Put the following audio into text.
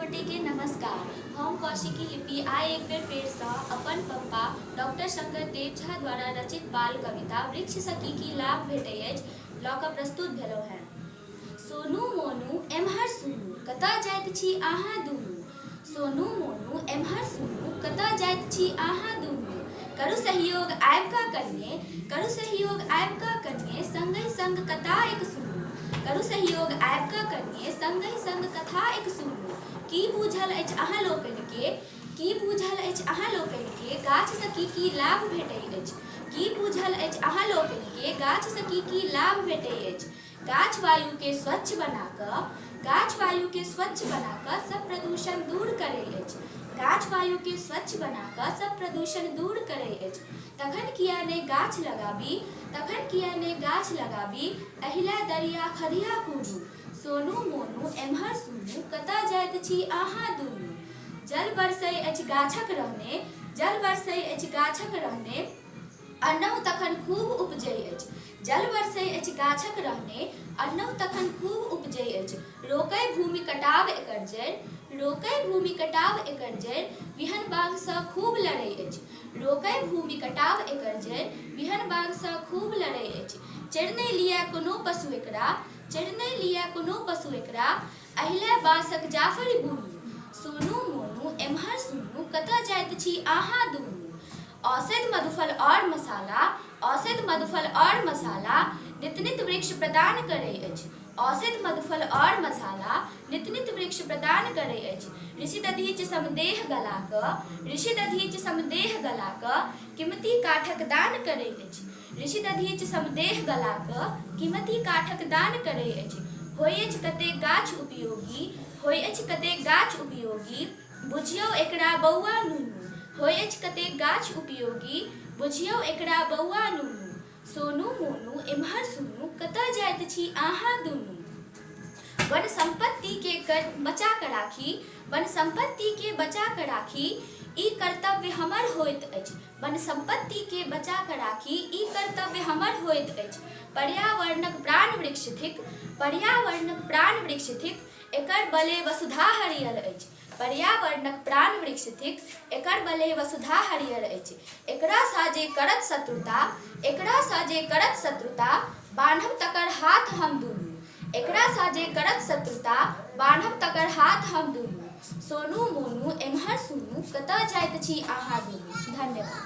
गोटे के नमस्कार। हम कौशिकी लिपि आइ एक बेर फेरसँ अपन पप्पा डॉक्टर शंकर देव झा द्वारा रचित बाल कविता वृक्ष सकी की लाभ भेटै अछि लऽ कऽ प्रस्तुत भेलहुँ हैं। सोनू मोनू एम्हर सुनू कतऽ जाइत छी अहाँ दुनू। सोनू मोनू एम्हर सुनू कतऽ जाइत छी अहाँ दुनू। करू सहयोग आबि कऽ कनिये, करू सहयोग आबि कऽ कनिये, संगहि संग कथा एक सुनू। करू सहयोग आबि कऽ कनिये, संगहि संग कथा एक सुनू। की बुझल अछि अहाँ लोकनिके, की बुझल अछि अहाँ लोकनिके, गाछसँ की लाभ भेटै अछि। की बुझल अछि अहाँ लोकनिके, गाछसँ की लाभ भेटै अछि। गाछ वायुके स्वच्छ बना कऽ, गाछ वायुके स्वच्छ बना कऽ सब प्रदूषण दूर करै अछि। गाछ वायुके स्वच्छ बना कऽ सब प्रदूषण दूर करै अछि। तखन किया नहि गाछ लगाबी, तखन किया नहि गाछ लगाबी, एहिला दरिया खदिया कूदू। सोनू मोनू एम्हर सुनू कतऽ जाइत छी अहाँ दुनू। जल बरसै अछि गाछक रहने, जल बरसै अछि गाछक रहने, अन्नहु तखन खूब उपजै अछि। जल बरसै अछि गाछक रहने, अन्नहु तखन खूब उपजै अछि। रोकै भूमि कटाव एकर जड़ि, रोकै भूमि कटाव एकर जड़ि, विहन बागसँ खूब लड़ै अछि। रोकै भूमि कटाव एकर जड़ि, विहन बागसँ खूब लड़ै अछि। चरि नहि लिअ कोनो पशु एकरा, चरि नहि लिअ कोनो पशु एकरा, एहिले बाँसक जाफरि बुनू। सोनू मोनू एम्हर सुनू कतऽ जाइत छी अहाँ दुनू। औषध मधुफल और मसाला, औषध मधुफल और मसाला, नित नित वृक्ष प्रदान करै अछि। औषध मधुफल और मसाला, नित नित वृक्ष प्रदान करै अछि। ऋषि दधीचि समदेह गला कऽ, ऋषि दधीचि समदेह गला कऽ, कीमती काठक दान करै अछि। ऋषि दधीचि समदेह गला कऽ, कीमती काठक दान करै अछि। होइ अछि कतेक गाछ उपयोगी, होइ अछि कतेक गाछ उपयोगी, बुझियौ एकरा बौआ नुनू। होइ अछि कतेक गाछ उपयोगी, बुझियौ एकरा बौआ नुनू। सोनू मोनू एम्हर सुनू कतऽ जाइत छी अहाँ दुनू। वन संपत्तिके बचा कऽ राखी, वन संपत्तिके बचा कऽ राखी, ई कर्तव्य हमर होइत अछि। वन संपत्तिके बचा कऽ राखी, ई कर्तव्य हमर होइत अछि। पर्यावरणक प्राण वृक्ष थिक, पर्यावरणक प्राण वृक्ष थिक, एकर बले वसुधा हरियर अछि। पर्यावरणक प्राण वृक्ष थिक, एकर बले वसुधा हरियर अछि। एकरा सँ जे करत शत्रुता, एकरा सँ जे करत शत्रुता, बान्हब तकर हाथ हम दुनू। एकरा सँ जे करत शत्रुता, बान्हब तकर हाथ हम दुनू। सोनू मोनू एम्हर सुनू कतऽ जाइत छी अहाँ दुनू। धन्यवाद।